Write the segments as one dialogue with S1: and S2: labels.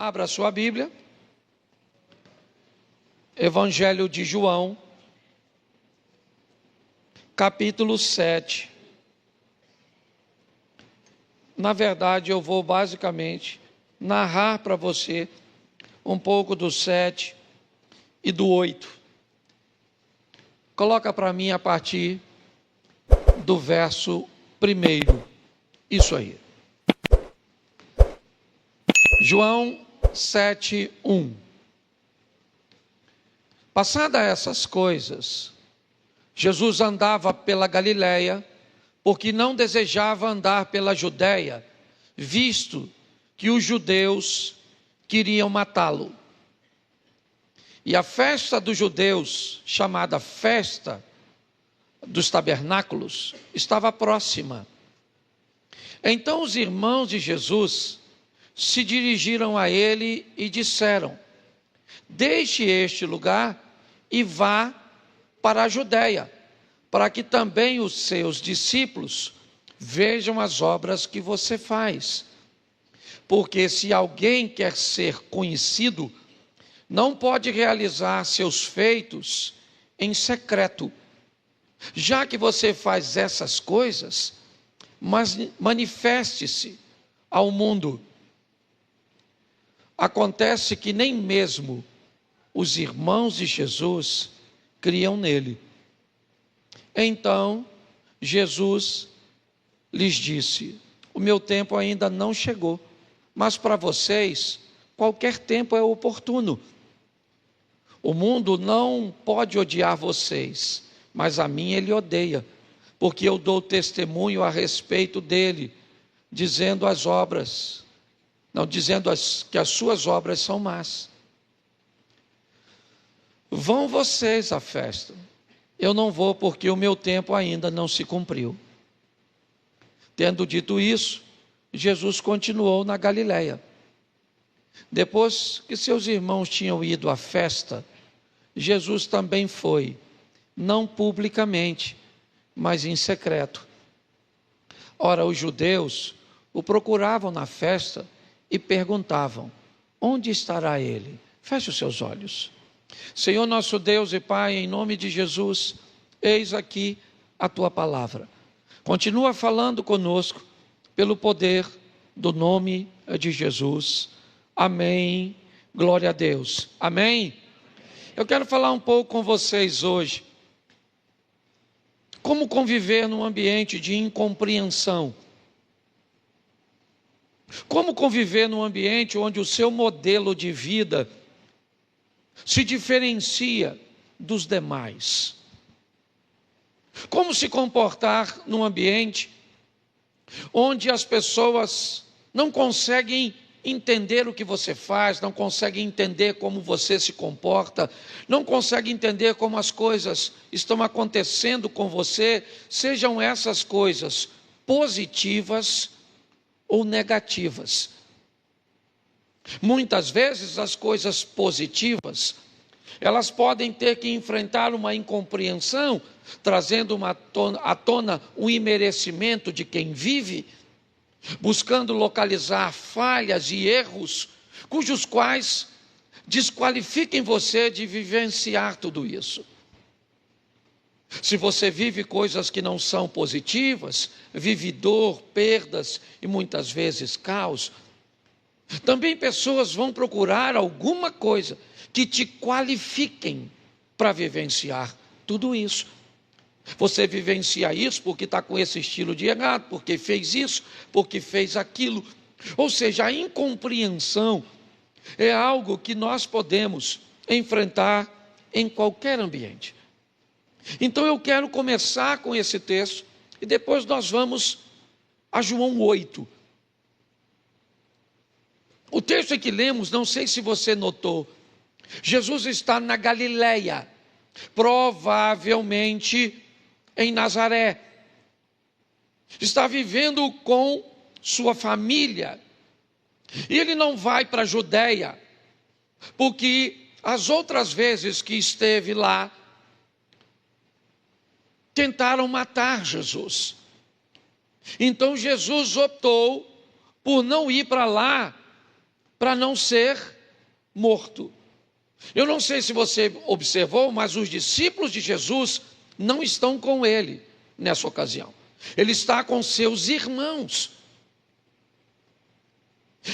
S1: Abra sua Bíblia, Evangelho de João, capítulo 7. Na verdade, eu vou basicamente narrar para você um pouco do 7 e do 8. Coloca para mim a partir do verso 1. Isso aí. João 7, 1. Passadas essas coisas, Jesus andava pela Galiléia, porque não desejava andar pela Judéia, visto que os judeus queriam matá-lo. E a festa dos judeus, chamada Festa dos Tabernáculos, estava próxima. Então os irmãos de Jesus se dirigiram a ele e disseram: deixe este lugar e vá para a Judéia, para que também os seus discípulos vejam as obras que você faz. Porque se alguém quer ser conhecido, não pode realizar seus feitos em secreto. Já que você faz essas coisas, mas manifeste-se ao mundo. Acontece que nem mesmo os irmãos de Jesus criam nele. Então, Jesus lhes disse: o meu tempo ainda não chegou, mas para vocês, qualquer tempo é oportuno. O mundo não pode odiar vocês, mas a mim ele odeia, porque eu dou testemunho a respeito dele, dizendo que as suas obras são más. Vão vocês à festa. Eu não vou, porque o meu tempo ainda não se cumpriu. Tendo dito isso, Jesus continuou na Galiléia. Depois que seus irmãos tinham ido à festa, Jesus também foi, não publicamente, mas em secreto. Ora, os judeus o procuravam na festa e perguntavam: onde estará ele? Feche os seus olhos. Senhor nosso Deus e Pai, em nome de Jesus, eis aqui a tua palavra. Continua falando conosco pelo poder do nome de Jesus. Amém. Glória a Deus. Amém. Eu quero falar um pouco com vocês hoje. Como conviver num ambiente de incompreensão? Como conviver num ambiente onde o seu modelo de vida se diferencia dos demais? Como se comportar num ambiente onde as pessoas não conseguem entender o que você faz, não conseguem entender como você se comporta, não conseguem entender como as coisas estão acontecendo com você, sejam essas coisas positivas ou negativas. Muitas vezes as coisas positivas, elas podem ter que enfrentar uma incompreensão, trazendo à tona um imerecimento de quem vive, buscando localizar falhas e erros, cujos quais desqualifiquem você de vivenciar tudo isso. Se você vive coisas que não são positivas, vive dor, perdas e muitas vezes caos, também pessoas vão procurar alguma coisa que te qualifiquem para vivenciar tudo isso. Você vivencia isso porque está com esse estilo de errado, porque fez isso, porque fez aquilo. Ou seja, a incompreensão é algo que nós podemos enfrentar em qualquer ambiente. Então eu quero começar com esse texto e depois nós vamos a João 8. O texto que lemos, não sei se você notou, Jesus está na Galiléia, provavelmente em Nazaré. Está vivendo com sua família. E ele não vai para a Judéia, porque as outras vezes que esteve lá, tentaram matar Jesus. Então Jesus optou por não ir para lá, para não ser morto. Eu não sei se você observou, mas os discípulos de Jesus não estão com ele nessa ocasião. Ele está com seus irmãos,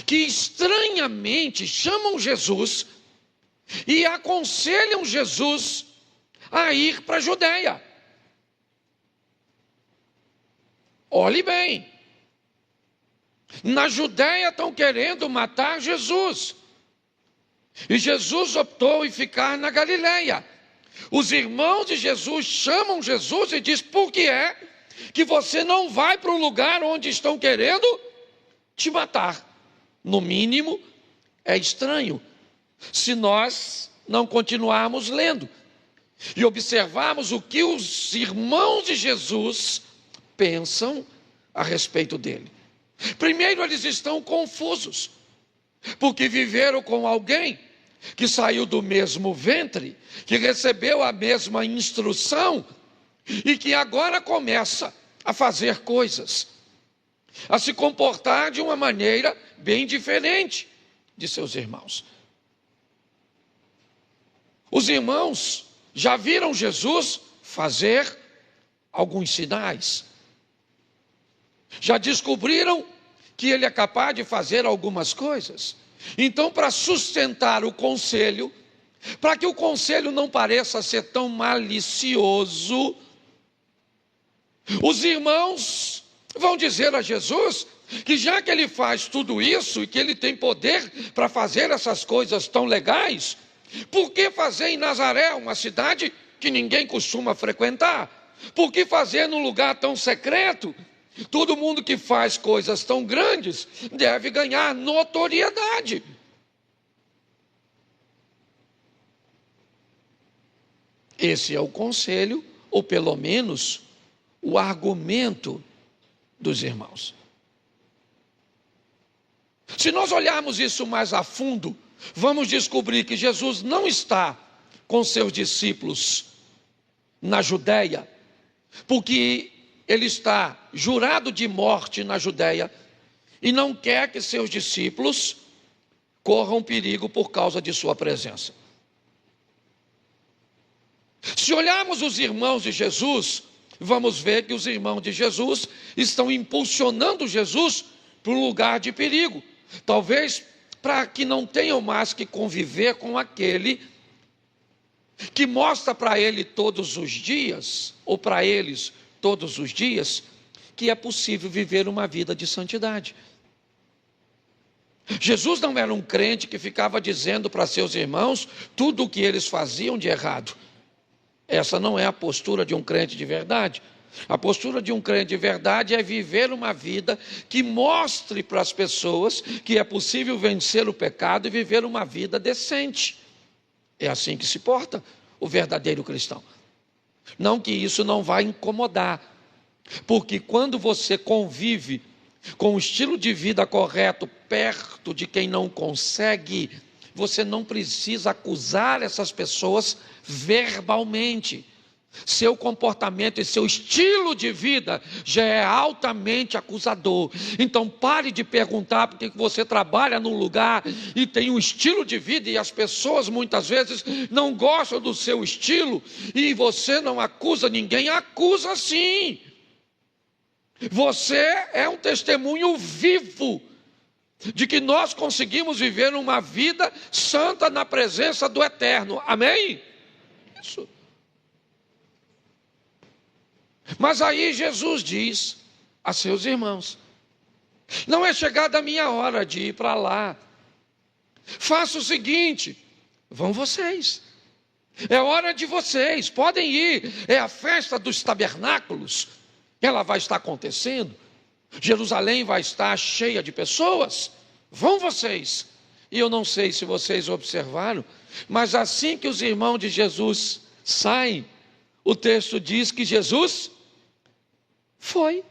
S1: que estranhamente chamam Jesus e aconselham Jesus a ir para a Judeia. Olhe bem, na Judeia estão querendo matar Jesus, e Jesus optou em ficar na Galileia. Os irmãos de Jesus chamam Jesus e diz: por que é que você não vai para o lugar onde estão querendo te matar? No mínimo, é estranho se nós não continuarmos lendo e observarmos o que os irmãos de Jesus pensam a respeito dele. Primeiro, eles estão confusos, porque viveram com alguém que saiu do mesmo ventre, que recebeu a mesma instrução e que agora começa a fazer coisas, a se comportar de uma maneira bem diferente de seus irmãos. Os irmãos já viram Jesus fazer alguns sinais, já descobriram que ele é capaz de fazer algumas coisas. Então, para sustentar o conselho, para que o conselho não pareça ser tão malicioso, os irmãos vão dizer a Jesus que já que ele faz tudo isso e que ele tem poder para fazer essas coisas tão legais, por que fazer em Nazaré, uma cidade que ninguém costuma frequentar? Por que fazer num lugar tão secreto? Todo mundo que faz coisas tão grandes deve ganhar notoriedade. Esse é o conselho, ou pelo menos o argumento dos irmãos. Se nós olharmos isso mais a fundo, vamos descobrir que Jesus não está com seus discípulos na Judeia, porque ele está jurado de morte na Judeia e não quer que seus discípulos corram perigo por causa de sua presença. Se olharmos os irmãos de Jesus, vamos ver que os irmãos de Jesus estão impulsionando Jesus para um lugar de perigo. Talvez para que não tenham mais que conviver com aquele que mostra para ele todos os dias, ou para eles todos os dias, que é possível viver uma vida de santidade. Jesus não era um crente que ficava dizendo para seus irmãos tudo o que eles faziam de errado. Essa não é a postura de um crente de verdade. A postura de um crente de verdade é viver uma vida que mostre para as pessoas que é possível vencer o pecado e viver uma vida decente. É assim que se porta o verdadeiro cristão. Não que isso não vai incomodar, porque quando você convive com o estilo de vida correto perto de quem não consegue, você não precisa acusar essas pessoas verbalmente. Seu comportamento e seu estilo de vida já é altamente acusador. Então pare de perguntar porque você trabalha num lugar e tem um estilo de vida e as pessoas muitas vezes não gostam do seu estilo e você não acusa ninguém. Acusa sim. Você é um testemunho vivo de que nós conseguimos viver uma vida santa na presença do Eterno. Amém? Isso. Mas aí Jesus diz a seus irmãos: não é chegada a minha hora de ir para lá. Faça o seguinte, vão vocês. É hora de vocês, podem ir. É a festa dos tabernáculos. Ela vai estar acontecendo. Jerusalém vai estar cheia de pessoas. Vão vocês. E eu não sei se vocês observaram, mas assim que os irmãos de Jesus saem, o texto diz que Jesus foi.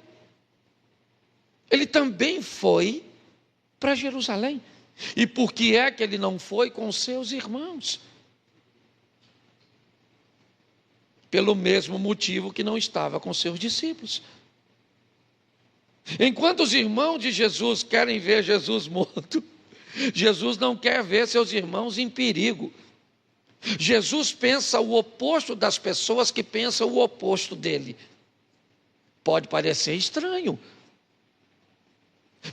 S1: Ele também foi para Jerusalém. E por que é que ele não foi com seus irmãos? Pelo mesmo motivo que não estava com seus discípulos. Enquanto os irmãos de Jesus querem ver Jesus morto, Jesus não quer ver seus irmãos em perigo. Jesus pensa o oposto das pessoas que pensam o oposto dele. Pode parecer estranho,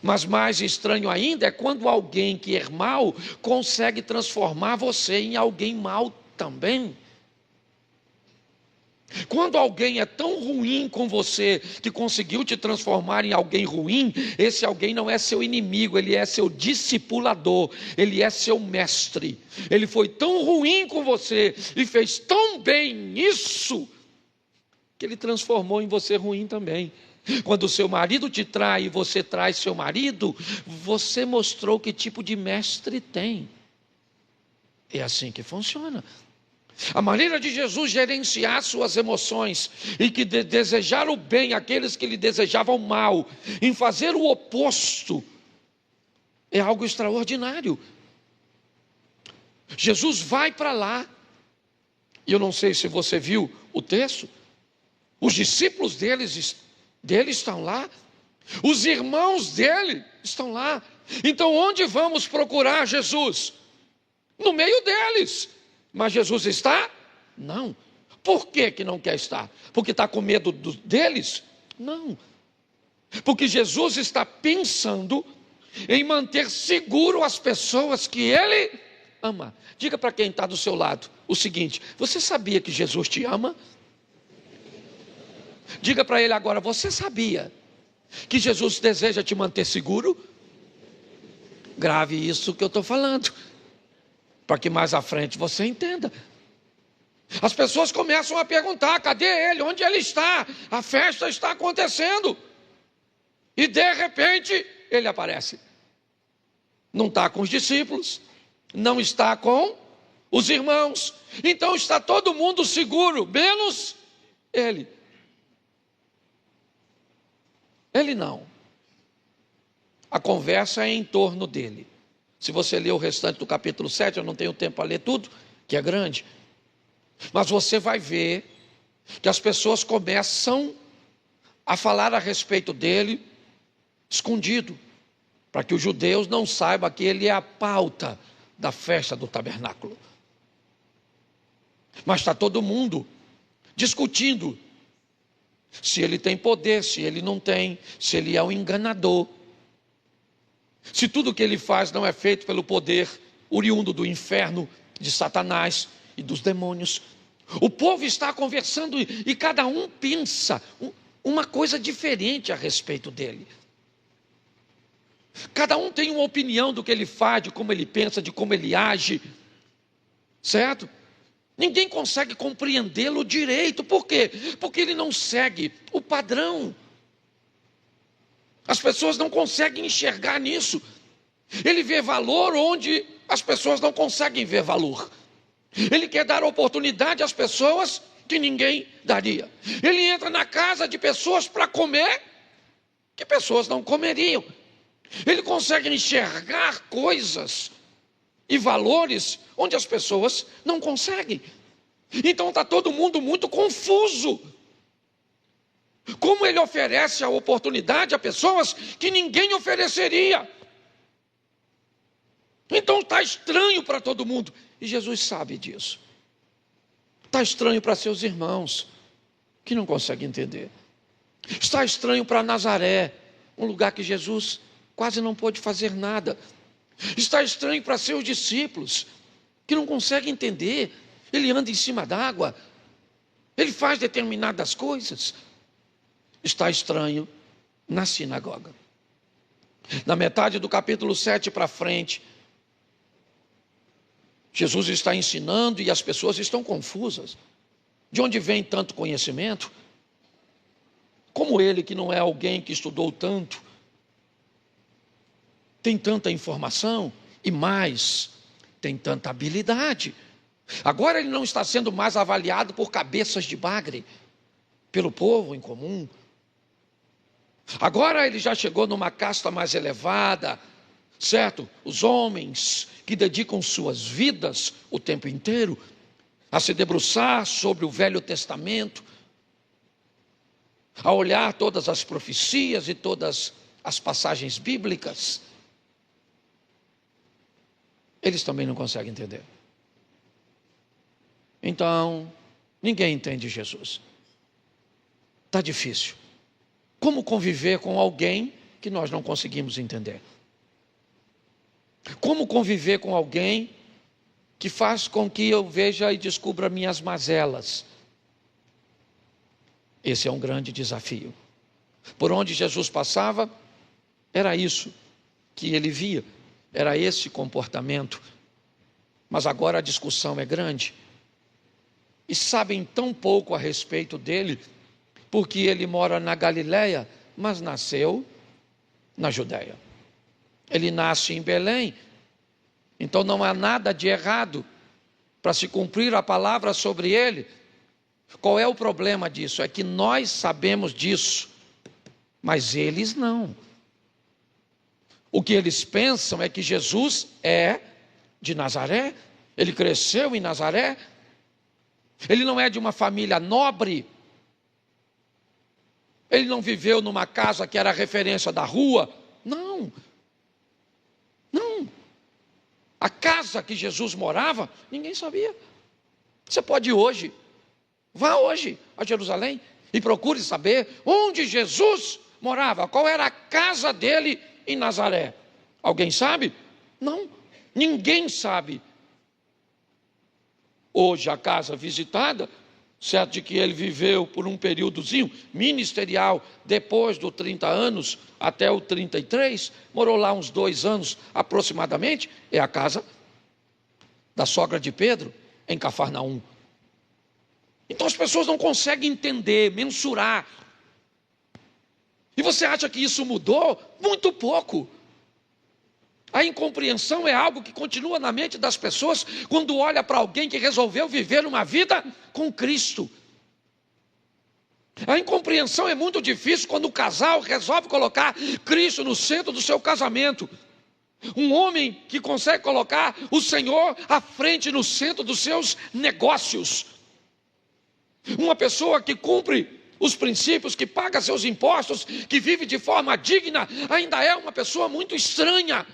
S1: mas mais estranho ainda é quando alguém que é mau consegue transformar você em alguém mau também. Quando alguém é tão ruim com você que conseguiu te transformar em alguém ruim, esse alguém não é seu inimigo, ele é seu discipulador, ele é seu mestre. Ele foi tão ruim com você e fez tão bem isso, que ele transformou em você ruim também. Quando o seu marido te trai e você trai seu marido, você mostrou que tipo de mestre tem. É assim que funciona. A maneira de Jesus gerenciar suas emoções e que desejar o bem àqueles que lhe desejavam mal, em fazer o oposto, é algo extraordinário. Jesus vai para lá, e eu não sei se você viu o texto, os discípulos dele estão lá, os irmãos dele estão lá. Então onde vamos procurar Jesus? No meio deles. Mas Jesus está? Não. Por que não quer estar? Porque está com medo deles? Não. Porque Jesus está pensando em manter seguro as pessoas que ele ama. Diga para quem está do seu lado o seguinte: você sabia que Jesus te ama? Diga para ele agora: você sabia que Jesus deseja te manter seguro? Grave isso que eu estou falando, para que mais à frente você entenda. As pessoas começam a perguntar: cadê ele? Onde ele está? A festa está acontecendo. E de repente ele aparece. Não está com os discípulos, não está com os irmãos. Então está todo mundo seguro, menos ele. Ele não. A conversa é em torno dele. Se você ler o restante do capítulo 7, eu não tenho tempo para ler tudo, que é grande. Mas você vai ver que as pessoas começam a falar a respeito dele escondido, para que os judeus não saibam que ele é a pauta da festa do tabernáculo. Mas está todo mundo discutindo se ele tem poder, se ele não tem, se ele é um enganador, se tudo que ele faz não é feito pelo poder oriundo do inferno, de Satanás e dos demônios. O povo está conversando e cada um pensa uma coisa diferente a respeito dele. Cada um tem uma opinião do que ele faz, de como ele pensa, de como ele age, certo? Ninguém consegue compreendê-lo direito. Por quê? Porque ele não segue o padrão. As pessoas não conseguem enxergar nisso. Ele vê valor onde as pessoas não conseguem ver valor. Ele quer dar oportunidade às pessoas que ninguém daria. Ele entra na casa de pessoas para comer que pessoas não comeriam. Ele consegue enxergar coisas e valores onde as pessoas não conseguem. Então está todo mundo muito confuso. Como ele oferece a oportunidade a pessoas que ninguém ofereceria. Então está estranho para todo mundo. E Jesus sabe disso. Está estranho para seus irmãos, que não conseguem entender. Está estranho para Nazaré, um lugar que Jesus quase não pôde fazer nada. Está estranho para seus discípulos, que não conseguem entender. Ele anda em cima d'água, ele faz determinadas coisas. Está estranho na sinagoga. Na metade do capítulo 7 para frente, Jesus está ensinando e as pessoas estão confusas. De onde vem tanto conhecimento? Como ele, que não é alguém que estudou tanto, tem tanta informação e mais, tem tanta habilidade. Agora ele não está sendo mais avaliado por cabeças de bagre, pelo povo em comum. Agora ele já chegou numa casta mais elevada, certo? Os homens que dedicam suas vidas o tempo inteiro a se debruçar sobre o Velho Testamento, a olhar todas as profecias e todas as passagens bíblicas. eles também não conseguem entender. Então, ninguém entende Jesus. Está difícil. Como conviver com alguém que nós não conseguimos entender? Como conviver com alguém que faz com que eu veja e descubra minhas mazelas? Esse é um grande desafio. Por onde Jesus passava, era isso que ele via, era esse comportamento. Mas agora a discussão é grande. E sabem tão pouco a respeito dele, porque ele mora na Galileia, mas nasceu na Judéia. Ele nasce em Belém, então não há nada de errado para se cumprir a palavra sobre ele. Qual é o problema disso? É que nós sabemos disso, mas eles não. O que eles pensam é que Jesus é de Nazaré, ele cresceu em Nazaré, ele não é de uma família nobre, ele não viveu numa casa que era referência da rua, não. A casa que Jesus morava, ninguém sabia. Você pode ir hoje, vá hoje a Jerusalém e procure saber onde Jesus morava, qual era a casa dele em Nazaré. Alguém sabe? Não, ninguém sabe. Hoje a casa visitada, certo de que ele viveu por um períodozinho ministerial, depois dos 30 anos até o 33, morou lá uns 2 anos aproximadamente, é a casa da sogra de Pedro, em Cafarnaum. Então as pessoas não conseguem entender, mensurar. E você acha que isso mudou? Muito pouco. A incompreensão é algo que continua na mente das pessoas quando olha para alguém que resolveu viver uma vida com Cristo. A incompreensão é muito difícil quando o casal resolve colocar Cristo no centro do seu casamento. Um homem que consegue colocar o Senhor à frente no centro dos seus negócios. Uma pessoa que cumpre os princípios, que paga seus impostos, que vive de forma digna, ainda é uma pessoa muito estranha.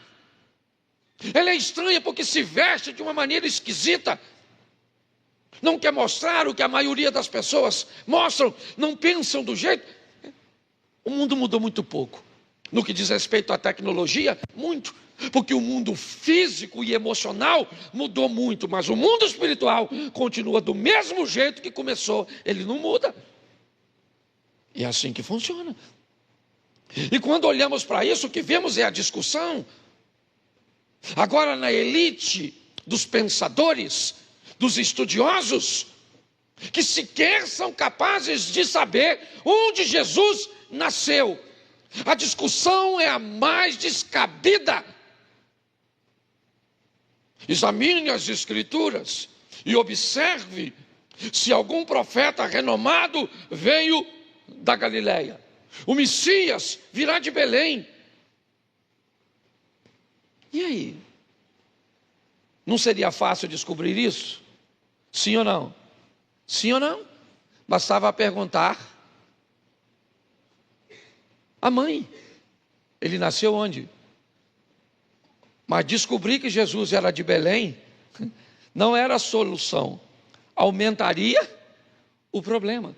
S1: Ela é estranha porque se veste de uma maneira esquisita. Não quer mostrar o que a maioria das pessoas mostram, não pensam do jeito. O mundo mudou muito pouco. No que diz respeito à tecnologia, muito. Porque o mundo físico e emocional mudou muito, mas o mundo espiritual continua do mesmo jeito que começou. Ele não muda. E é assim que funciona. E quando olhamos para isso, o que vemos é a discussão. Agora na elite dos pensadores, dos estudiosos, que sequer são capazes de saber onde Jesus nasceu. A discussão é a mais descabida. Examine as Escrituras e observe se algum profeta renomado veio da Galileia. O Messias virá de Belém. E aí? Não seria fácil descobrir isso? Sim ou não? Sim ou não? Bastava perguntar a mãe. Ele nasceu onde? Mas descobrir que Jesus era de Belém não era a solução. Aumentaria o problema.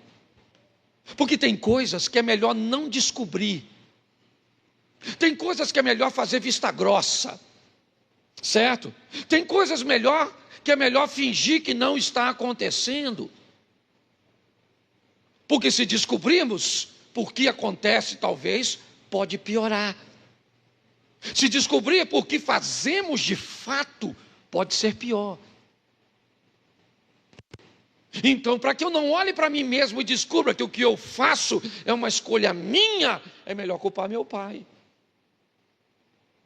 S1: Porque tem coisas que é melhor não descobrir. Tem coisas que é melhor fazer vista grossa. Certo? Tem coisas que é melhor fingir que não está acontecendo. Porque se descobrirmos por que acontece, talvez pode piorar. Se descobrir por que fazemos de fato, pode ser pior. Então, para que eu não olhe para mim mesmo e descubra que o que eu faço é uma escolha minha, é melhor culpar meu pai.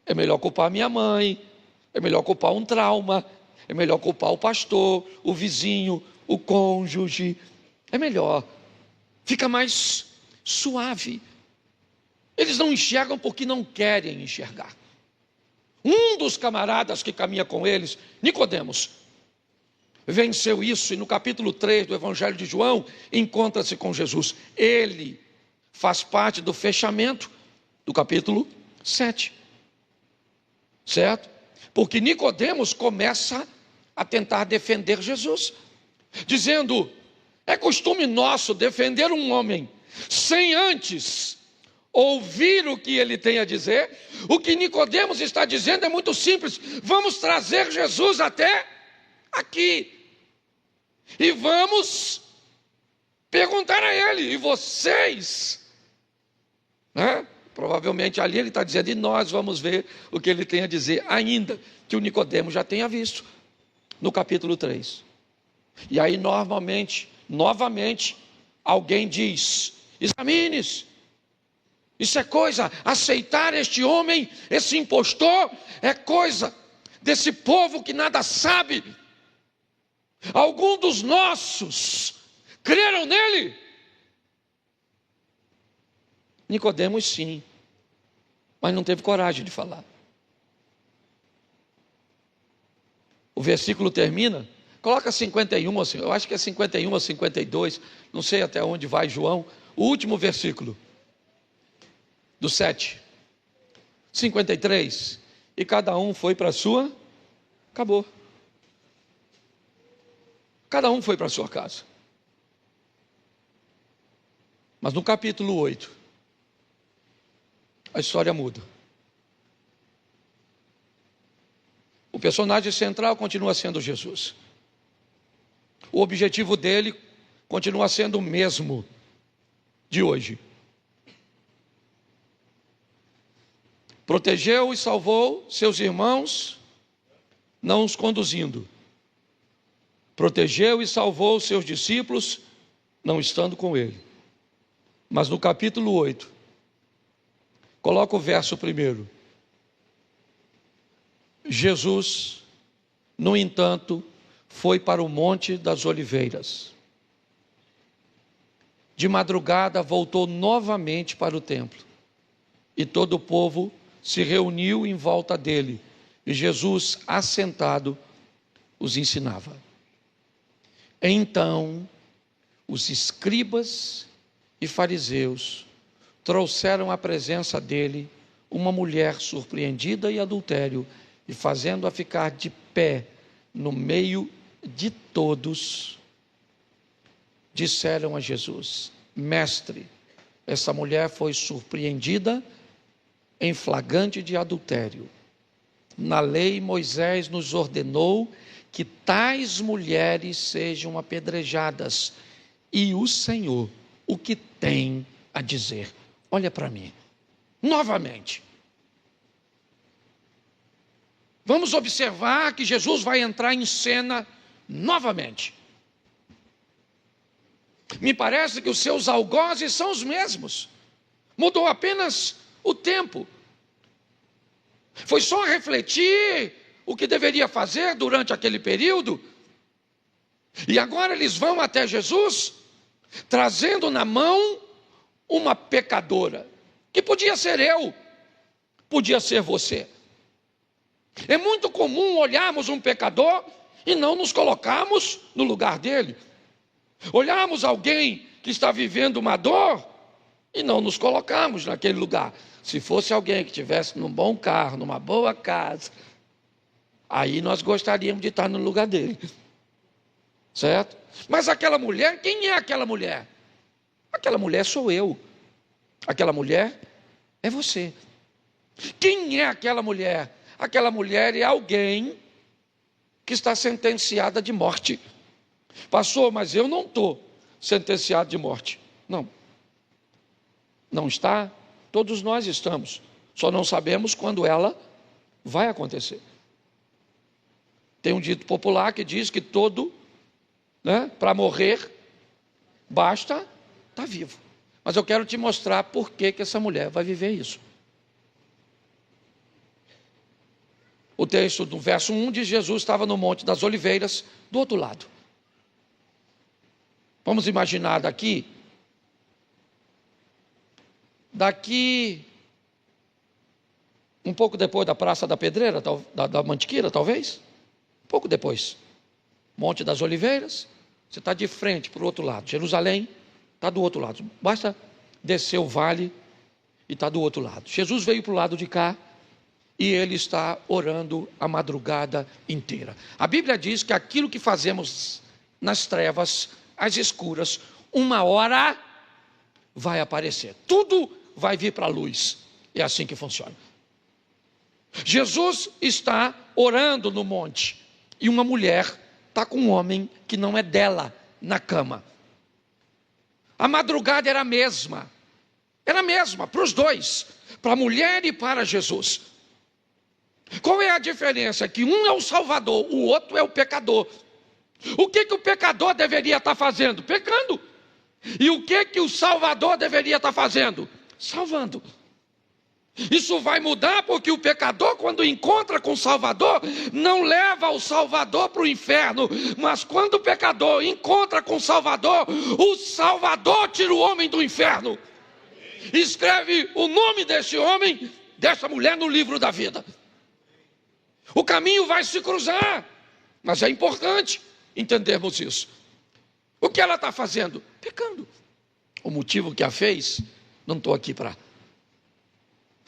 S1: É melhor culpar minha mãe. É melhor culpar um trauma. É melhor culpar o pastor, o vizinho, o cônjuge. É melhor. Fica mais suave. Eles não enxergam porque não querem enxergar. Um dos camaradas que caminha com eles, Nicodemos, venceu isso e no capítulo 3 do Evangelho de João, encontra-se com Jesus. Ele faz parte do fechamento do capítulo 7. Certo? Porque Nicodemos começa a tentar defender Jesus, dizendo: é costume nosso defender um homem sem antes ouvir o que ele tem a dizer. O que Nicodemos está dizendo é muito simples: vamos trazer Jesus até aqui e vamos perguntar a ele, e vocês, né? Provavelmente ali ele está dizendo, e nós vamos ver o que ele tem a dizer, ainda que o Nicodemo já tenha visto no capítulo 3. E aí novamente, alguém diz: examine-se, isso é coisa, aceitar este homem, esse impostor, é coisa desse povo que nada sabe. Algum dos nossos creram nele? Nicodemos sim, mas não teve coragem de falar. O versículo termina, coloca 51, eu acho que é 51 a 52, não sei até onde vai João, o último versículo, do 7, 53, e cada um foi para a sua, acabou. Cada um foi para a sua casa. Mas no capítulo 8, a história muda. O personagem central continua sendo Jesus. O objetivo dele continua sendo o mesmo de hoje. Protegeu e salvou seus irmãos, não os conduzindo. Protegeu e salvou seus discípulos, não estando com ele. Mas no capítulo 8, coloca o verso primeiro. Jesus, no entanto, foi para o Monte das Oliveiras. De madrugada voltou novamente para o templo. E todo o povo se reuniu em volta dele. E Jesus, assentado, os ensinava. Então, os escribas e fariseus trouxeram à presença dele uma mulher surpreendida em adultério, e fazendo-a ficar de pé no meio de todos, disseram a Jesus: Mestre, essa mulher foi surpreendida em flagrante de adultério. Na lei, Moisés nos ordenou que tais mulheres sejam apedrejadas. E o Senhor, o que tem a dizer? Olha para mim, novamente. Vamos observar que Jesus vai entrar em cena novamente. Me parece que os seus algozes são os mesmos. Mudou apenas o tempo. Foi só refletir o que deveria fazer durante aquele período. E agora eles vão até Jesus, trazendo na mão uma pecadora, que podia ser eu, podia ser você. É muito comum olharmos um pecador e não nos colocarmos no lugar dele. Olharmos alguém que está vivendo uma dor e não nos colocarmos naquele lugar. Se fosse alguém que estivesse num bom carro, numa boa casa, aí nós gostaríamos de estar no lugar dele. Certo? Mas aquela mulher, quem é aquela mulher? Aquela mulher sou eu. Aquela mulher é você. Quem é aquela mulher? Aquela mulher é alguém que está sentenciada de morte. Pastor, mas eu não estou sentenciado de morte. Não. Não está? Todos nós estamos. Só não sabemos quando ela vai acontecer. Tem um dito popular que diz que para morrer, basta estar vivo. Mas eu quero te mostrar por que essa mulher vai viver isso. O texto do verso 1 diz: Jesus estava no Monte das Oliveiras, do outro lado. Vamos imaginar daqui um pouco depois da Praça da Pedreira, da Mantiqueira, talvez? Um pouco depois. Monte das Oliveiras, você está de frente para o outro lado. Jerusalém está do outro lado. Basta descer o vale e está do outro lado. Jesus veio para o lado de cá e ele está orando a madrugada inteira. A Bíblia diz que aquilo que fazemos nas trevas, às escuras, uma hora vai aparecer. Tudo vai vir para a luz. É assim que funciona. Jesus está orando no monte e uma mulher está com um homem que não é dela na cama. A madrugada era a mesma para os dois, para a mulher e para Jesus. Qual é a diferença? Que um é o Salvador, o outro é o pecador. O que o pecador deveria estar fazendo? Pecando. E o que o Salvador deveria estar fazendo? Salvando. Isso vai mudar porque o pecador, quando encontra com o Salvador, não leva o Salvador para o inferno, mas quando o pecador encontra com o Salvador tira o homem do inferno. Escreve o nome desse homem, dessa mulher no livro da vida. O caminho vai se cruzar, mas é importante entendermos isso. O que ela está fazendo? Pecando. O motivo que a fez, não estou aqui para...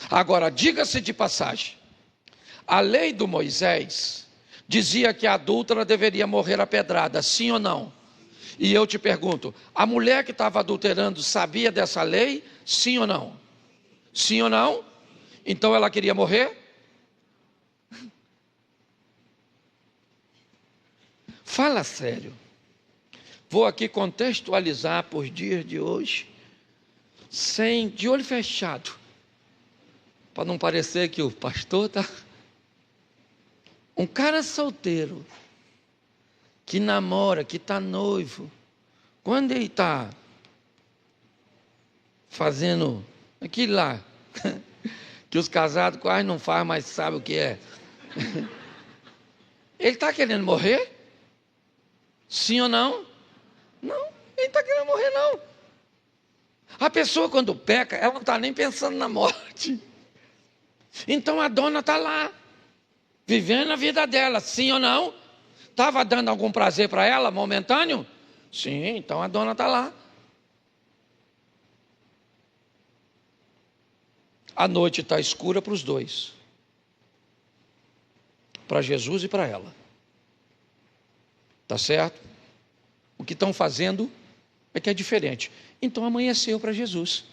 S1: Agora, diga-se de passagem, a lei do Moisés dizia que a adúltera deveria morrer a pedrada, sim ou não? E eu te pergunto, a mulher que estava adulterando sabia dessa lei, sim ou não? Sim ou não? Então ela queria morrer? Fala sério. Vou aqui contextualizar por dias de hoje, de olho fechado, para não parecer que o pastor está... Um cara solteiro, que namora, que está noivo, quando ele está fazendo aquilo lá, que os casados quase não fazem, mas sabem o que é. Ele está querendo morrer? Sim ou não? Não, ele não está querendo morrer não. A pessoa quando peca, ela não está nem pensando na morte. Então a dona está lá, vivendo a vida dela, sim ou não? Estava dando algum prazer para ela, momentâneo? Sim, então a dona está lá. A noite está escura para os dois. Para Jesus e para ela. Tá certo? O que estão fazendo é que é diferente. Então amanheceu para Jesus.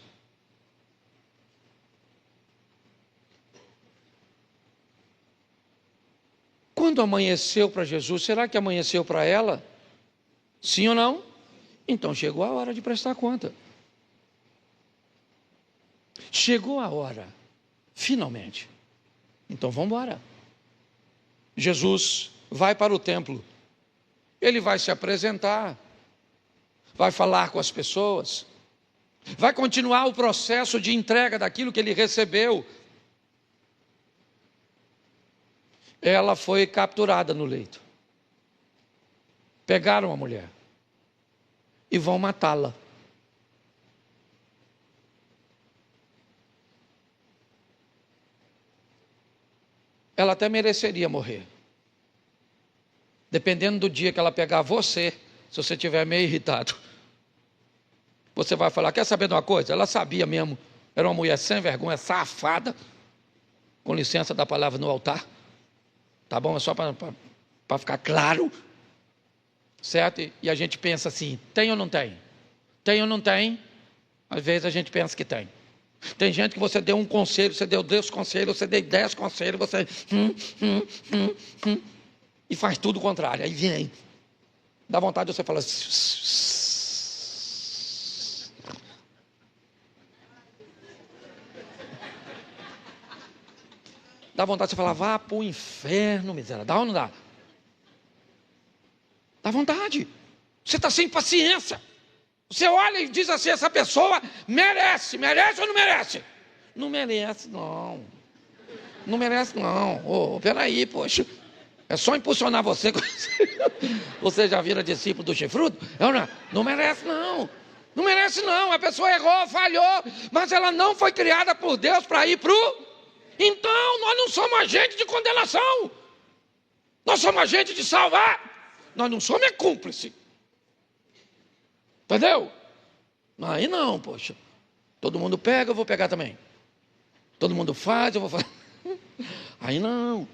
S1: Quando amanheceu para Jesus, será que amanheceu para ela? Sim ou não? Então chegou a hora de prestar conta. Chegou a hora, finalmente. Então vamos embora. Jesus vai para o templo. Ele vai se apresentar, vai falar com as pessoas, vai continuar o processo de entrega daquilo que ele recebeu. Ela foi capturada no leito. Pegaram a mulher e vão matá-la. Ela até mereceria morrer. Dependendo do dia que ela pegar você, se você estiver meio irritado, você vai falar, quer saber de uma coisa? Ela sabia mesmo, era uma mulher sem vergonha, safada, com licença da palavra no altar, tá bom? É só para ficar claro, certo? E a gente pensa assim, tem ou não tem? Tem ou não tem? Às vezes a gente pensa que tem. Tem gente que você deu um conselho, você deu 10 conselhos, você deu 10 conselhos, você... e faz tudo o contrário, aí vem, dá vontade de você falar, dá vontade de você falar, vá para o inferno, miséria, dá ou não dá? Dá vontade, você está sem paciência, você olha e diz assim, essa pessoa merece ou não merece? Não merece não, não merece não, peraí, poxa, é só impulsionar você, você já vira discípulo do chifrudo? Não merece não, não merece não, a pessoa errou, falhou, mas ela não foi criada por Deus para ir para o... Então nós não somos agente de condenação, nós somos agente de salvar, nós não somos cúmplice, entendeu? Aí não, poxa, todo mundo pega, eu vou pegar também, todo mundo faz, eu vou fazer. Aí não.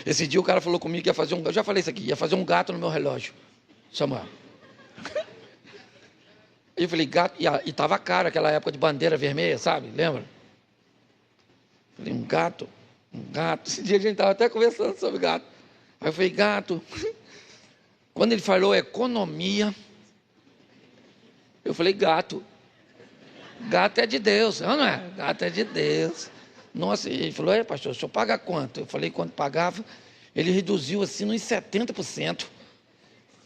S1: Esse dia o cara falou comigo que ia fazer eu já falei isso aqui, ia fazer um gato no meu relógio, Samuel. Eu falei, gato, e estava caro aquela época de bandeira vermelha, sabe? Lembra? Falei, um gato. Esse dia a gente estava até conversando sobre gato. Aí eu falei, gato. Quando ele falou economia, eu falei, gato. Gato é de Deus, não é? Gato é de Deus. Nossa, ele falou, pastor, o senhor paga quanto? Eu falei, quanto pagava? Ele reduziu assim nos 70%. Eu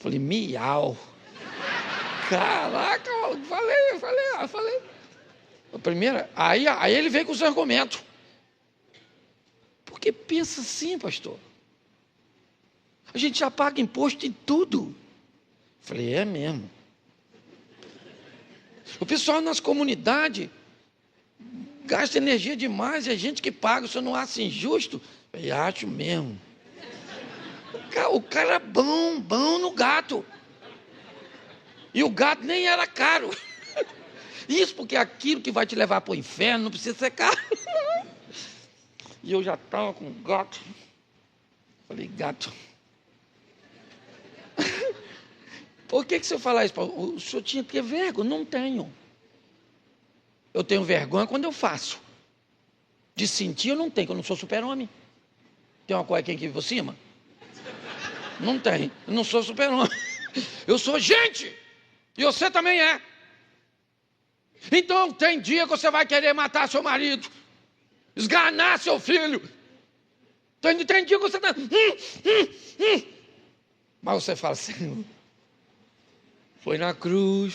S1: falei, miau. Caraca, falei. A primeira, aí ele veio com os argumentos. Porque pensa assim, pastor. A gente já paga imposto em tudo. Eu falei, é mesmo. O pessoal nas comunidades gasta energia demais e a gente que paga, o senhor não acha injusto? Eu falei, acho mesmo. O cara é bom no gato. E o gato nem era caro. Isso porque aquilo que vai te levar para o inferno não precisa ser caro. E eu já estava com gato. Falei, gato. Por que o senhor fala isso? O senhor tinha que ter vergonha? Não tenho. Eu tenho vergonha quando eu faço. De sentir eu não tenho, que eu não sou super-homem. Tem uma coisa aqui por cima? Não tem. Eu não sou super-homem. Eu sou gente. E você também é. Então tem dia que você vai querer matar seu marido. Esganar seu filho. Tem dia que você está... Mas você fala assim... Foi na cruz,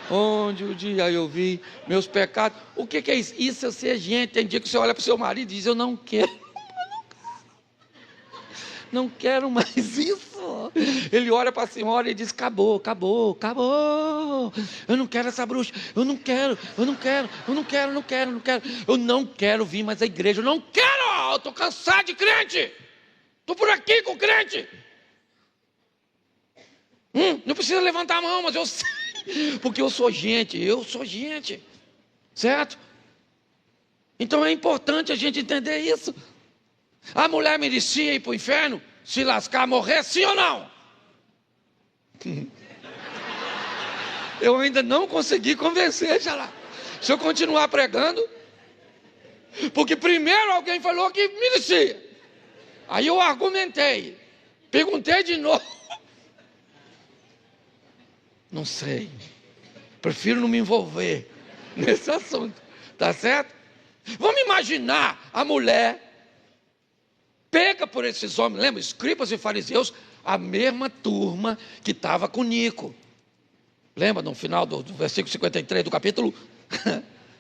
S1: onde o dia eu vi meus pecados. O que é isso? Isso é ser gente. Tem dia que você olha para o seu marido e diz, eu não quero. Não quero mais isso. Ele olha para a senhora e diz, acabou. Eu não quero essa bruxa. Eu não quero vir mais à igreja. Eu não quero. Eu estou cansado de crente. Estou por aqui com crente. Não precisa levantar a mão, mas eu sei. Porque eu sou gente. Certo? Então é importante a gente entender isso. A mulher merecia ir para o inferno, se lascar, morrer, sim ou não? Eu ainda não consegui convencer, Xará. Se eu continuar pregando, porque primeiro alguém falou que merecia. Aí eu argumentei, perguntei de novo. Não sei. Prefiro não me envolver nesse assunto. Tá certo? Vamos imaginar a mulher pega por esses homens, lembra? Escribas e fariseus, a mesma turma que estava com Nico. Lembra no final do versículo 53 do capítulo?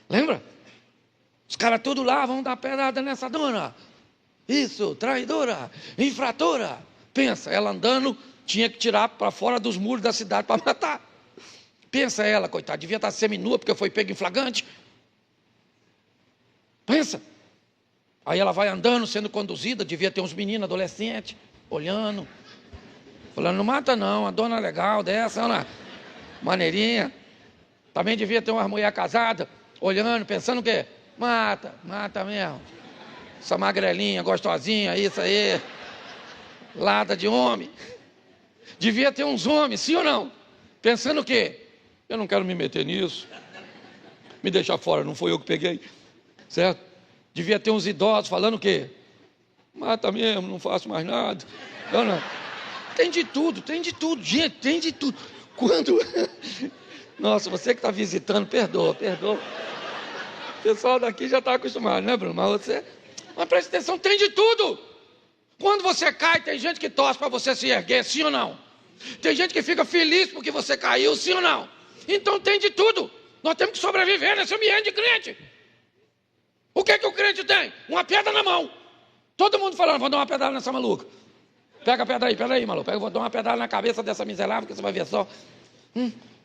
S1: Lembra? Os caras todos lá vão dar pedrada nessa dona. Isso, traidora, infratora. Pensa, ela andando, tinha que tirar para fora dos muros da cidade para matar. Pensa ela, coitada, devia estar seminua porque foi pega em flagrante. Pensa. Aí ela vai andando, sendo conduzida, devia ter uns meninos, adolescentes, olhando. Falando, não mata não, a dona legal dessa, Ana, maneirinha. Também devia ter uma mulher casada, olhando, pensando o quê? Mata mesmo. Essa magrelinha, gostosinha, isso aí. Lada de homem. Devia ter uns homens, sim ou não? Pensando o quê? Eu não quero me meter nisso. Me deixar fora, não foi eu que peguei. Certo? Devia ter uns idosos falando o quê? Mata mesmo, não faço mais nada. Não. Tem de tudo, gente, tem de tudo. Quando... Nossa, você que está visitando, perdoa. O pessoal daqui já está acostumado, né, Bruno? Mas presta atenção, tem de tudo. Quando você cai, tem gente que torce para você se erguer, sim ou não? Tem gente que fica feliz porque você caiu, sim ou não? Então tem de tudo. Nós temos que sobreviver nesse ambiente de crente. O que o crente tem? Uma pedra na mão. Todo mundo falando, vou dar uma pedrada nessa maluca. Pega a pedra aí, maluco. Vou dar uma pedrada na cabeça dessa miserável, que você vai ver só.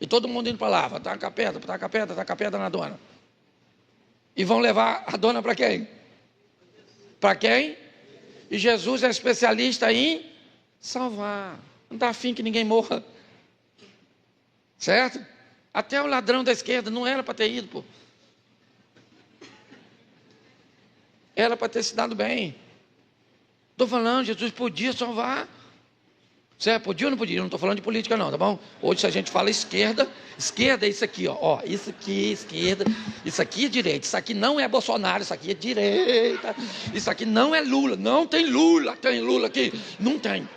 S1: E todo mundo indo para lá, taca a pedra na dona. E vão levar a dona para quem? Para quem? E Jesus é especialista em salvar. Não está afim que ninguém morra. Certo? Até o ladrão da esquerda não era para ter ido, pô. Era para ter se dado bem. Estou falando, Jesus podia salvar. Certo? Podia ou não podia? Eu não estou falando de política não, tá bom? Hoje se a gente fala esquerda é isso aqui, ó, isso aqui é esquerda, isso aqui é direita, isso aqui não é Bolsonaro, isso aqui é direita, isso aqui não é Lula, não tem Lula aqui, não tem.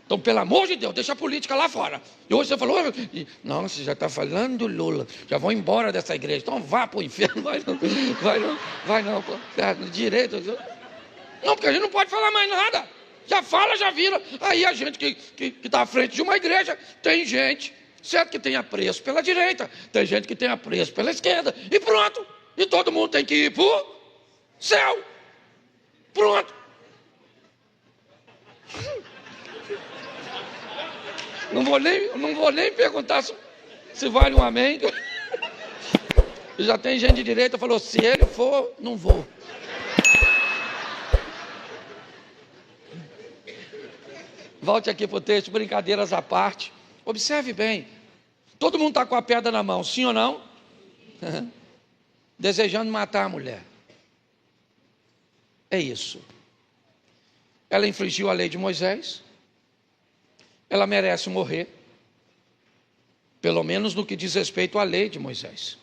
S1: Então, pelo amor de Deus, deixa a política lá fora. E hoje você falou, não, você já está falando do Lula, já vão embora dessa igreja, então vá para o inferno, vai não, direito. Não, porque a gente não pode falar mais nada. Já fala, já vira. Aí a gente que está à frente de uma igreja, tem gente, certo, que tem apreço pela direita, tem gente que tem apreço pela esquerda, e pronto. E todo mundo tem que ir para o céu. Pronto. Não vou nem perguntar se vale um amém. Já tem gente de direita que falou, se ele for, não vou. Volte aqui para o texto, brincadeiras à parte. Observe bem. Todo mundo está com a pedra na mão, sim ou não? Desejando matar a mulher. É isso. Ela infringiu a lei de Moisés. Ela merece morrer. Pelo menos no que diz respeito à lei de Moisés.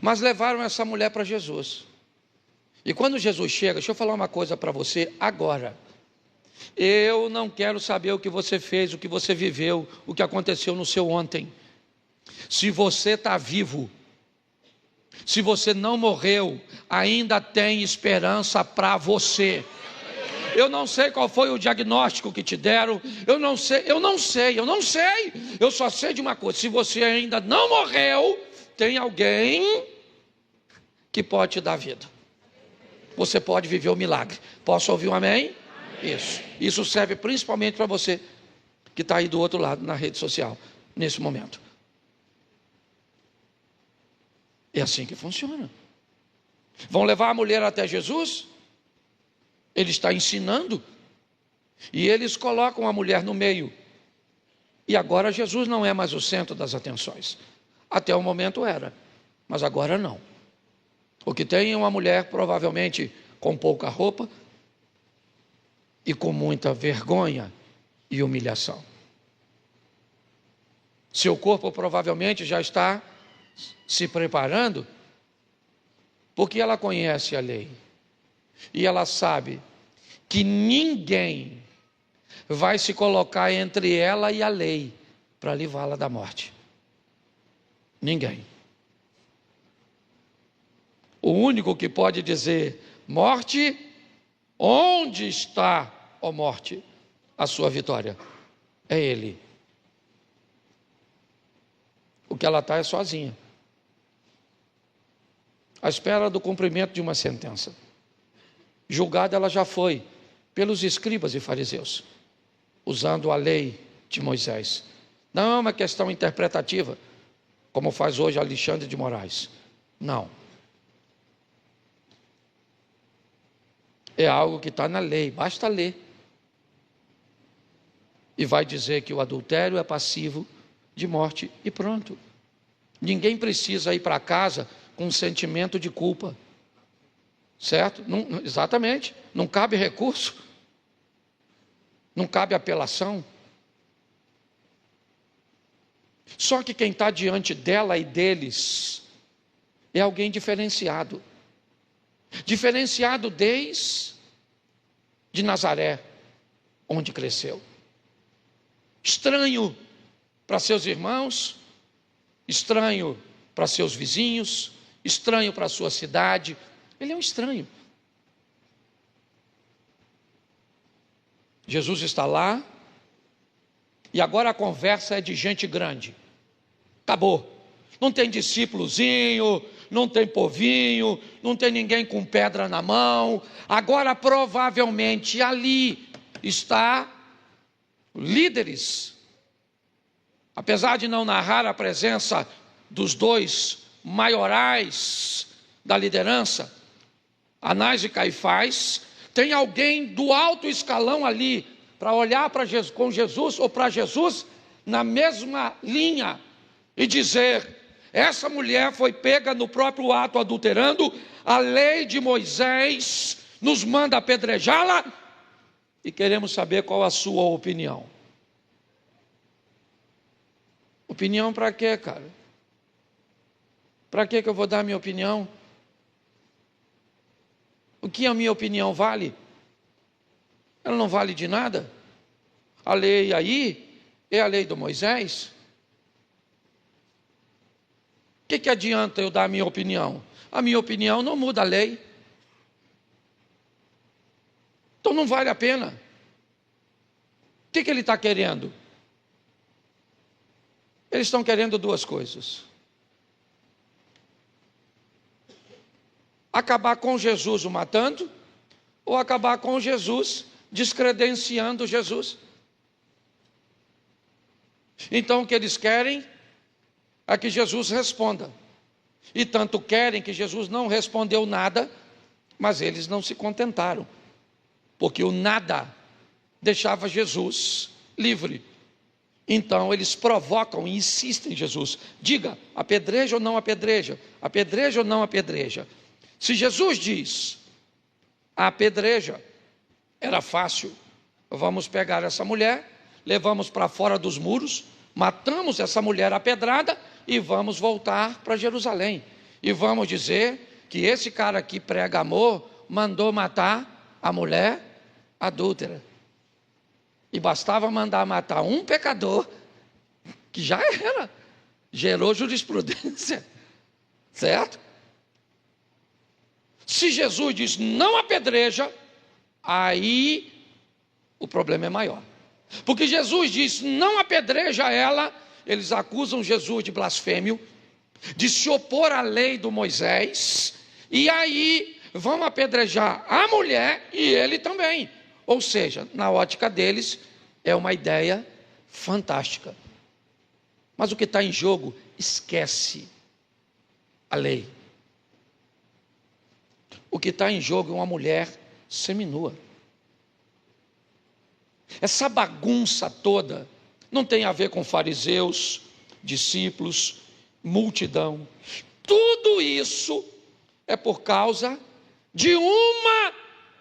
S1: Mas levaram essa mulher para Jesus. E quando Jesus chega, deixa eu falar uma coisa para você agora. Eu não quero saber o que você fez, o que você viveu, o que aconteceu no seu ontem. Se você está vivo, se você não morreu, ainda tem esperança para você. Eu não sei qual foi o diagnóstico que te deram, eu não sei. Eu só sei de uma coisa, se você ainda não morreu, tem alguém que pode te dar vida. Você pode viver o milagre. Posso ouvir um amém? Amém. Isso serve principalmente para você que está aí do outro lado na rede social, nesse momento. É assim que funciona. Vão levar a mulher até Jesus? Ele está ensinando. E eles colocam a mulher no meio. E agora Jesus não é mais o centro das atenções. Até o momento era, mas agora não. O que tem é uma mulher provavelmente com pouca roupa e com muita vergonha e humilhação. Seu corpo provavelmente já está se preparando, porque ela conhece a lei. E ela sabe que ninguém vai se colocar entre ela e a lei para livrá-la da morte. Ninguém. O único que pode dizer, morte, onde está, ó morte, a sua vitória? É Ele. O que ela está é sozinha, à espera do cumprimento de uma sentença. Julgada ela já foi pelos escribas e fariseus, usando a lei de Moisés. Não é uma questão interpretativa, como faz hoje Alexandre de Moraes. Não. É algo que está na lei, basta ler. E vai dizer que o adultério é passivo de morte e pronto. Ninguém precisa ir para casa com um sentimento de culpa. Certo? Não, exatamente. Não cabe recurso. Não cabe apelação. Só que quem está diante dela e deles é alguém diferenciado. Diferenciado desde de Nazaré, onde cresceu. Estranho para seus irmãos, estranho para seus vizinhos, estranho para a sua cidade. Ele é um estranho. Jesus está lá, e agora a conversa é de gente grande. Acabou. Não tem discípulozinho, não tem povinho, não tem ninguém com pedra na mão. Agora provavelmente ali está líderes. Apesar de não narrar a presença dos dois maiorais da liderança, Anás e Caifás, tem alguém do alto escalão ali para olhar para Jesus, com Jesus ou para Jesus na mesma linha e dizer: Essa mulher foi pega no próprio ato adulterando. A lei de Moisés nos manda apedrejá-la. E queremos saber qual a sua opinião. Opinião para quê, cara? Para que eu vou dar minha opinião? O que a minha opinião vale? Ela não vale de nada. A lei aí é a lei do Moisés. O que adianta eu dar a minha opinião? A minha opinião não muda a lei. Então não vale a pena. O que ele está querendo? Eles estão querendo duas coisas: acabar com Jesus o matando, ou acabar com Jesus descredenciando Jesus. Então o que eles querem é que Jesus responda. E tanto querem que Jesus não respondeu nada, mas eles não se contentaram, porque o nada deixava Jesus livre. Então eles provocam e insistem em Jesus: diga, apedreja ou não apedreja? Apedreja ou não apedreja? Se Jesus diz, apedreja, era fácil. Vamos pegar essa mulher, levamos para fora dos muros, matamos essa mulher à pedrada e vamos voltar para Jerusalém. E vamos dizer que esse cara que prega amor mandou matar a mulher adúltera. E bastava mandar matar um pecador, que já era, gerou jurisprudência, certo? Se Jesus diz não apedreja, aí o problema é maior. Porque Jesus diz não apedreja ela, eles acusam Jesus de blasfêmio, de se opor à lei do Moisés, e aí vão apedrejar a mulher e ele também. Ou seja, na ótica deles, é uma ideia fantástica. Mas o que está em jogo, esquece a lei. O que está em jogo é uma mulher seminua. Essa bagunça toda não tem a ver com fariseus, discípulos, multidão. Tudo isso é por causa de uma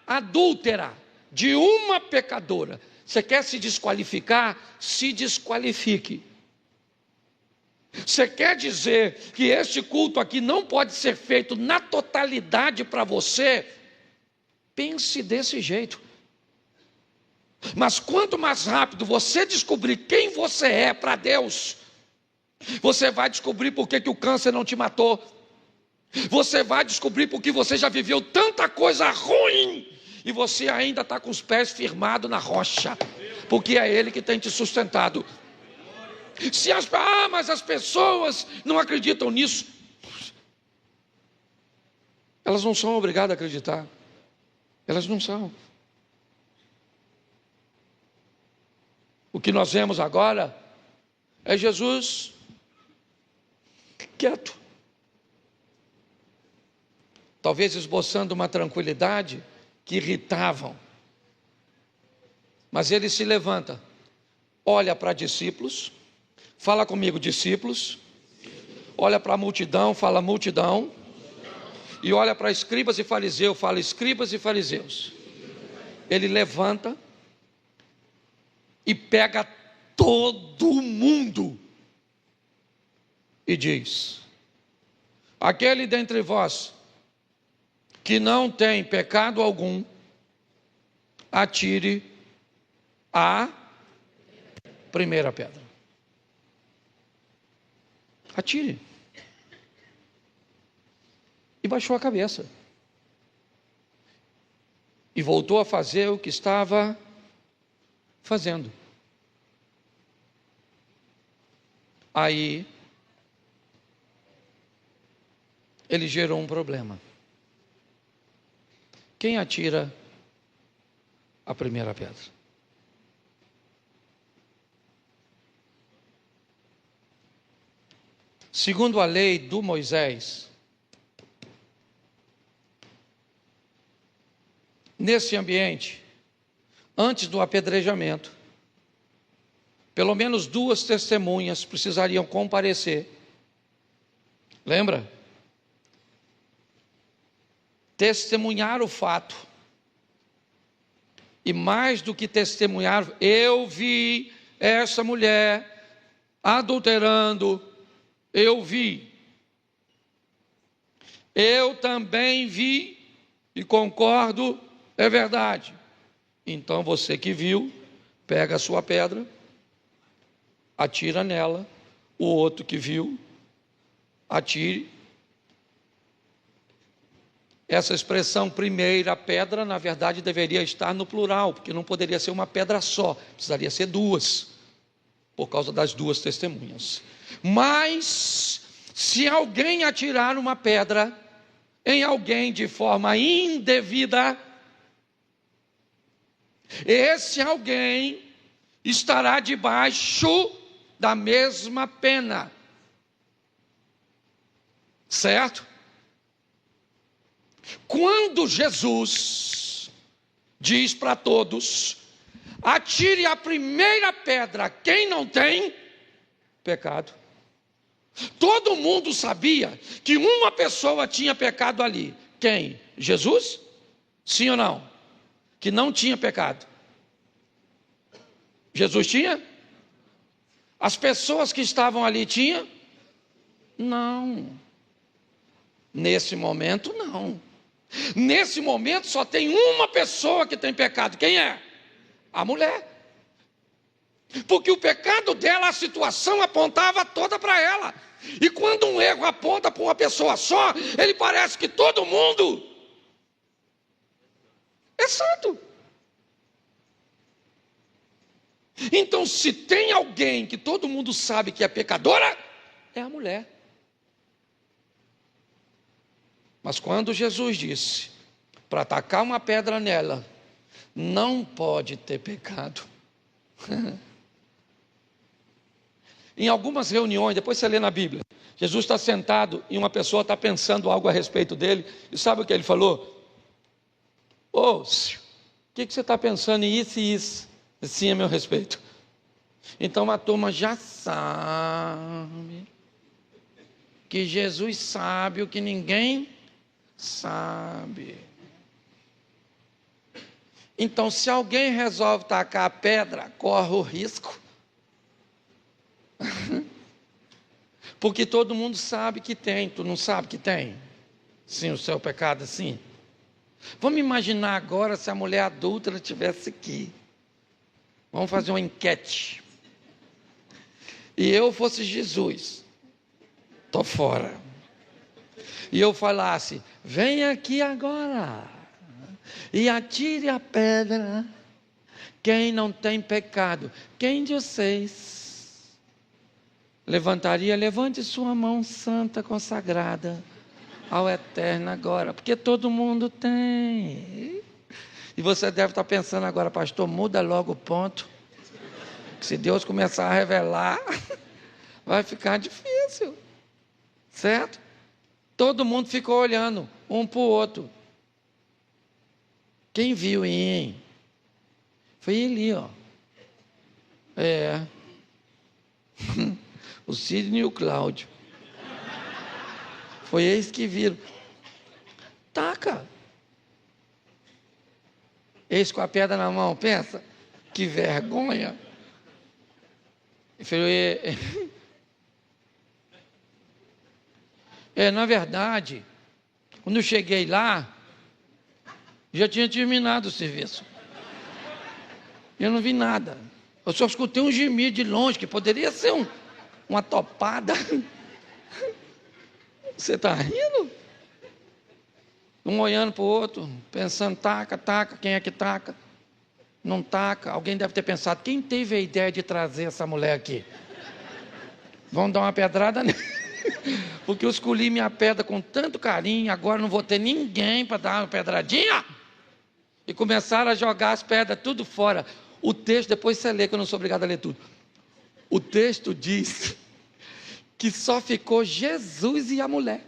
S1: adúltera, de uma pecadora. Você quer se desqualificar? Se desqualifique. Você quer dizer que este culto aqui não pode ser feito na totalidade para você? Pense desse jeito. Mas quanto mais rápido você descobrir quem você é para Deus, você vai descobrir por que o câncer não te matou. Você vai descobrir porque você já viveu tanta coisa ruim e você ainda está com os pés firmados na rocha, porque é Ele que tem te sustentado. Mas as pessoas não acreditam nisso. Elas não são obrigadas a acreditar. Elas não são. O que nós vemos agora é Jesus quieto, talvez esboçando uma tranquilidade que irritavam. Mas ele se levanta, olha para discípulos, fala comigo, discípulos, olha para a multidão, fala multidão, e olha para escribas e fariseus, fala escribas e fariseus. Ele levanta e pega todo mundo e diz: aquele dentre vós que não tem pecado algum, atire a primeira pedra. Atire. E baixou a cabeça. E voltou a fazer o que estava fazendo. Aí, ele gerou um problema. Quem atira a primeira pedra? Segundo a lei do Moisés, nesse ambiente, antes do apedrejamento, pelo menos 2 testemunhas precisariam comparecer Lembra? Testemunhar o fato. E mais do que testemunhar, eu vi essa mulher adulterando, eu vi. Eu também vi e concordo, é verdade. Então você que viu, pega a sua pedra, atira nela. O outro que viu, atire. Essa expressão primeira pedra, na verdade, deveria estar no plural, porque não poderia ser uma pedra só, precisaria ser duas, por causa das duas testemunhas. Mas, se alguém atirar uma pedra em alguém de forma indevida, esse alguém estará debaixo da mesma pena, certo? Quando Jesus diz para todos: atire a primeira pedra quem não tem pecado, todo mundo sabia que uma pessoa tinha pecado ali. Quem? Jesus? Sim ou não? Que não tinha pecado. Jesus tinha? As pessoas que estavam ali tinham? Não. Nesse momento, não. Nesse momento só tem uma pessoa que tem pecado. Quem é? A mulher. Porque o pecado dela, a situação apontava toda para ela. E quando um erro aponta para uma pessoa só, ele parece que todo mundo é santo. Então, se tem alguém que todo mundo sabe que é pecadora, é a mulher. Mas quando Jesus disse para atacar uma pedra nela, não pode ter pecado. Em algumas reuniões, depois você lê na Bíblia, Jesus está sentado e uma pessoa está pensando algo a respeito dele, e sabe o que ele falou? O que você está pensando em isso e isso? Sim, a meu respeito. Então a turma já sabe que Jesus sabe o que ninguém sabe. Então, se alguém resolve tacar a pedra, corre o risco. Porque todo mundo sabe que tem. Tu não sabe que tem? Sim, o seu pecado, sim. Vamos imaginar agora se a mulher adulta estivesse aqui. Vamos fazer uma enquete. E eu fosse Jesus. Estou fora. E eu falasse: vem aqui agora e atire a pedra quem não tem pecado. Quem de vocês levantaria? Levante sua mão santa, consagrada ao Eterno agora, porque todo mundo tem. E você deve estar pensando agora: pastor, muda logo o ponto, que se Deus começar a revelar, vai ficar difícil, certo? Todo mundo ficou olhando um para o outro. Quem viu, hein? Foi ele, ó. O Sidney e o Cláudio. Foi eles que viram. Taca. Eles com a pedra na mão, pensa. Que vergonha. Na verdade, quando eu cheguei lá, já tinha terminado o serviço. Eu não vi nada. Eu só escutei um gemido de longe, que poderia ser uma topada. Você está rindo? Um olhando para o outro, pensando: taca, taca, quem é que taca? Não taca. Alguém deve ter pensado: quem teve a ideia de trazer essa mulher aqui? Vamos dar uma pedrada nele. Porque eu escolhi minha pedra com tanto carinho, agora não vou ter ninguém para dar uma pedradinha. E começaram a jogar as pedras tudo fora. O texto, depois você lê, que eu não sou obrigado a ler tudo. O texto diz que só ficou Jesus e a mulher.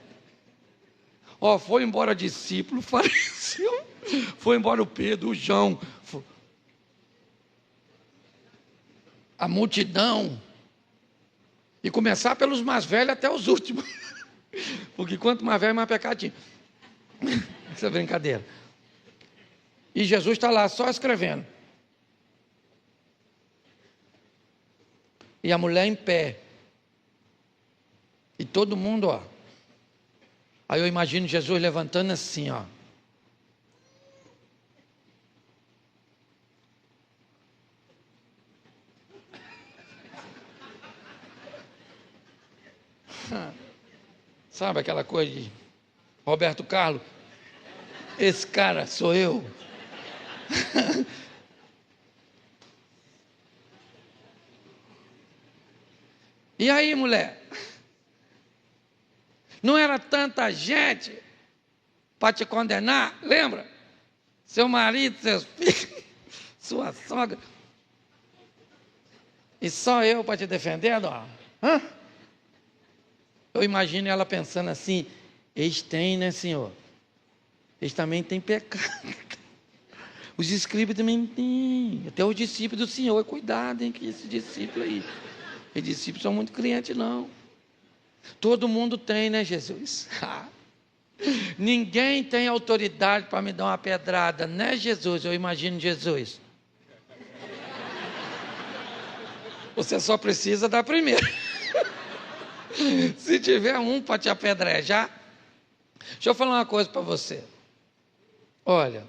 S1: Foi embora discípulo, faleceu. Foi embora o Pedro, o João. A multidão. E começar pelos mais velhos até os últimos. Porque quanto mais velho, mais pecadinho. Essa é brincadeira. E Jesus está lá só escrevendo. E a mulher em pé. E todo mundo, ó. Aí eu imagino Jesus levantando assim, ó. Sabe aquela coisa de Roberto Carlos? Esse cara sou eu. E aí, mulher? Não era tanta gente para te condenar? Lembra? Seu marido, seus filhos, sua sogra. E só eu para te defender, ó. Hã? Eu imagino ela pensando assim: eles têm, né, Senhor? Eles também têm pecado. Os escribas também têm. Até os discípulos do Senhor. Cuidado, hein, que esses discípulos aí. Os discípulos são muito crentes, não. Todo mundo tem, né, Jesus? Ninguém tem autoridade para me dar uma pedrada, né, Jesus? Eu imagino Jesus. Você só precisa da primeira. Se tiver um para te apedrejar. Deixa eu falar uma coisa para você. Olha,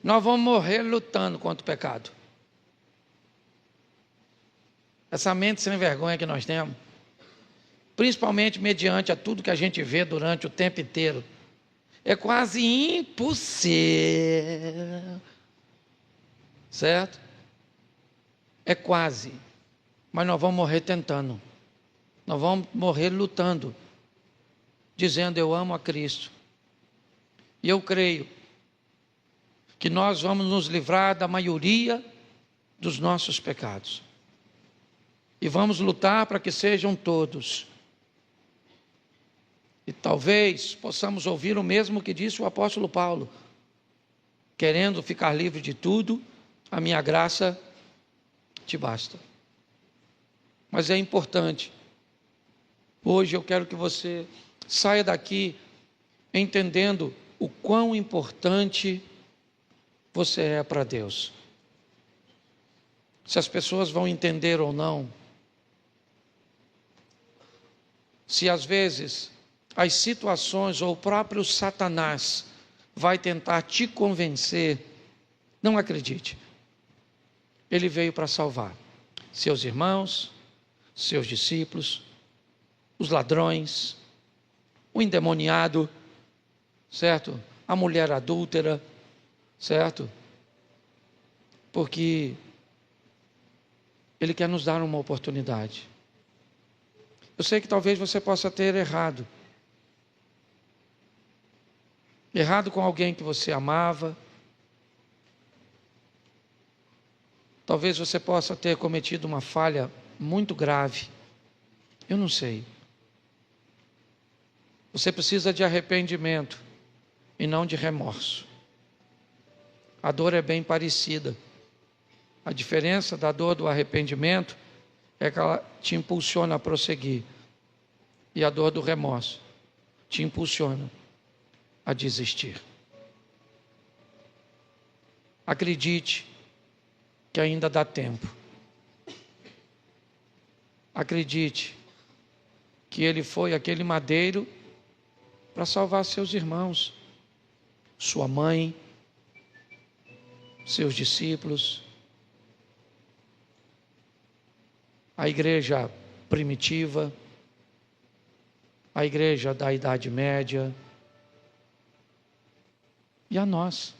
S1: nós vamos morrer lutando contra o pecado. Essa mente sem vergonha que nós temos, principalmente mediante a tudo que a gente vê durante o tempo inteiro, é quase impossível. Certo? É quase. Mas nós vamos morrer tentando. Nós vamos morrer lutando, dizendo: eu amo a Cristo. E eu creio que nós vamos nos livrar da maioria dos nossos pecados. E vamos lutar para que sejam todos. E talvez possamos ouvir o mesmo que disse o apóstolo Paulo: querendo ficar livre de tudo, a minha graça te basta. Mas é importante. Hoje eu quero que você saia daqui entendendo o quão importante você é para Deus. Se as pessoas vão entender ou não, se às vezes as situações ou o próprio Satanás vai tentar te convencer, não acredite. Ele veio para salvar seus irmãos, seus discípulos, os ladrões, o endemoniado, certo? A mulher adúltera, certo? Porque Ele quer nos dar uma oportunidade. Eu sei que talvez você possa ter errado. Errado com alguém que você amava. Talvez você possa ter cometido uma falha muito grave. Eu não sei. Você precisa de arrependimento e não de remorso. A dor é bem parecida. A diferença da dor do arrependimento é que ela te impulsiona a prosseguir. E a dor do remorso te impulsiona a desistir. Acredite que ainda dá tempo. Acredite que Ele foi aquele madeiro para salvar seus irmãos, sua mãe, seus discípulos, a igreja primitiva, a igreja da Idade Média e a nós.